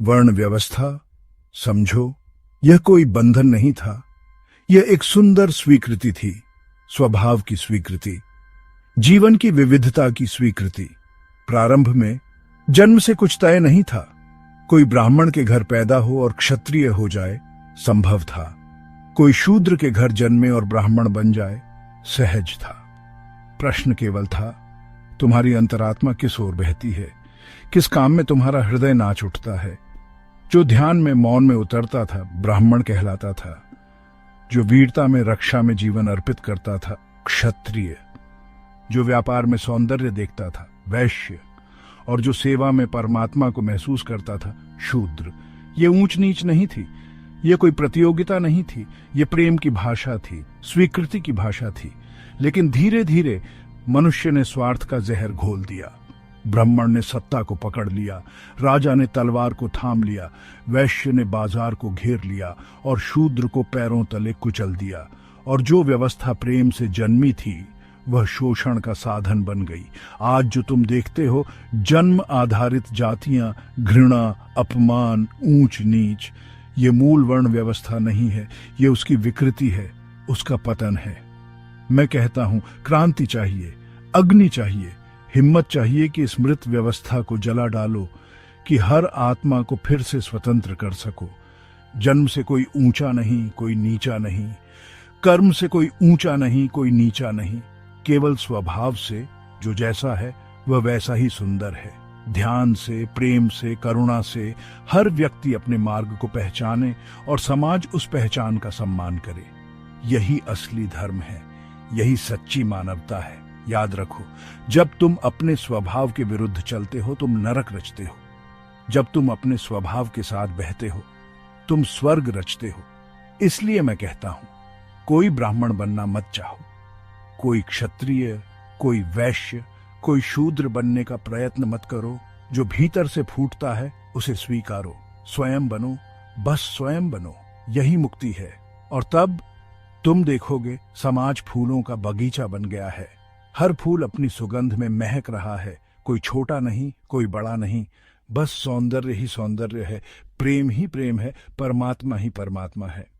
वर्ण व्यवस्था, समझो, यह कोई बंधन नहीं था। यह एक सुंदर स्वीकृति थी, स्वभाव की स्वीकृति, जीवन की विविधता की स्वीकृति। प्रारंभ में जन्म से कुछ तय नहीं था। कोई ब्राह्मण के घर पैदा हो और क्षत्रिय हो जाए संभव था। कोई शूद्र के घर जन्मे और ब्राह्मण बन जाए सहज था। प्रश्न केवल था, तुम्हारी अंतरात्मा किस ओर बहती है, किस काम में तुम्हारा हृदय नाच उठता है। जो ध्यान में मौन में उतरता था ब्राह्मण कहलाता था। जो वीरता में रक्षा में जीवन अर्पित करता था क्षत्रिय। जो व्यापार में सौंदर्य देखता था वैश्य। और जो सेवा में परमात्मा को महसूस करता था शूद्र। ये ऊंच नीच नहीं थी, ये कोई प्रतियोगिता नहीं थी, ये प्रेम की भाषा थी, स्वीकृति की भाषा थी। लेकिन धीरे धीरे मनुष्य ने स्वार्थ का जहर घोल दिया। ब्राह्मण ने सत्ता को पकड़ लिया, राजा ने तलवार को थाम लिया, वैश्य ने बाजार को घेर लिया और शूद्र को पैरों तले कुचल दिया। और जो व्यवस्था प्रेम से जन्मी थी वह शोषण का साधन बन गई। आज जो तुम देखते हो, जन्म आधारित जातियां, घृणा, अपमान, ऊंच नीच, ये मूल वर्ण व्यवस्था नहीं है, ये उसकी विकृति है, उसका पतन है। मैं कहता हूं, क्रांति चाहिए, अग्नि चाहिए, हिम्मत चाहिए कि इस मृत व्यवस्था को जला डालो, कि हर आत्मा को फिर से स्वतंत्र कर सको। जन्म से कोई ऊंचा नहीं, कोई नीचा नहीं, कर्म से कोई ऊंचा नहीं, कोई नीचा नहीं, केवल स्वभाव से जो जैसा है वह वैसा ही सुंदर है। ध्यान से, प्रेम से, करुणा से हर व्यक्ति अपने मार्ग को पहचाने और समाज उस पहचान का सम्मान करे। यही असली धर्म है, यही सच्ची मानवता है। याद रखो, जब तुम अपने स्वभाव के विरुद्ध चलते हो तुम नरक रचते हो। जब तुम अपने स्वभाव के साथ बहते हो तुम स्वर्ग रचते हो। इसलिए मैं कहता हूं, कोई ब्राह्मण बनना मत चाहो, कोई क्षत्रिय, कोई वैश्य, कोई शूद्र बनने का प्रयत्न मत करो। जो भीतर से फूटता है उसे स्वीकारो, स्वयं बनो, बस स्वयं बनो। यही मुक्ति है। और तब तुम देखोगे समाज फूलों का बगीचा बन गया है। हर फूल अपनी सुगंध में महक रहा है। कोई छोटा नहीं, कोई बड़ा नहीं, बस सौंदर्य ही सौंदर्य है, प्रेम ही प्रेम है, परमात्मा ही परमात्मा है।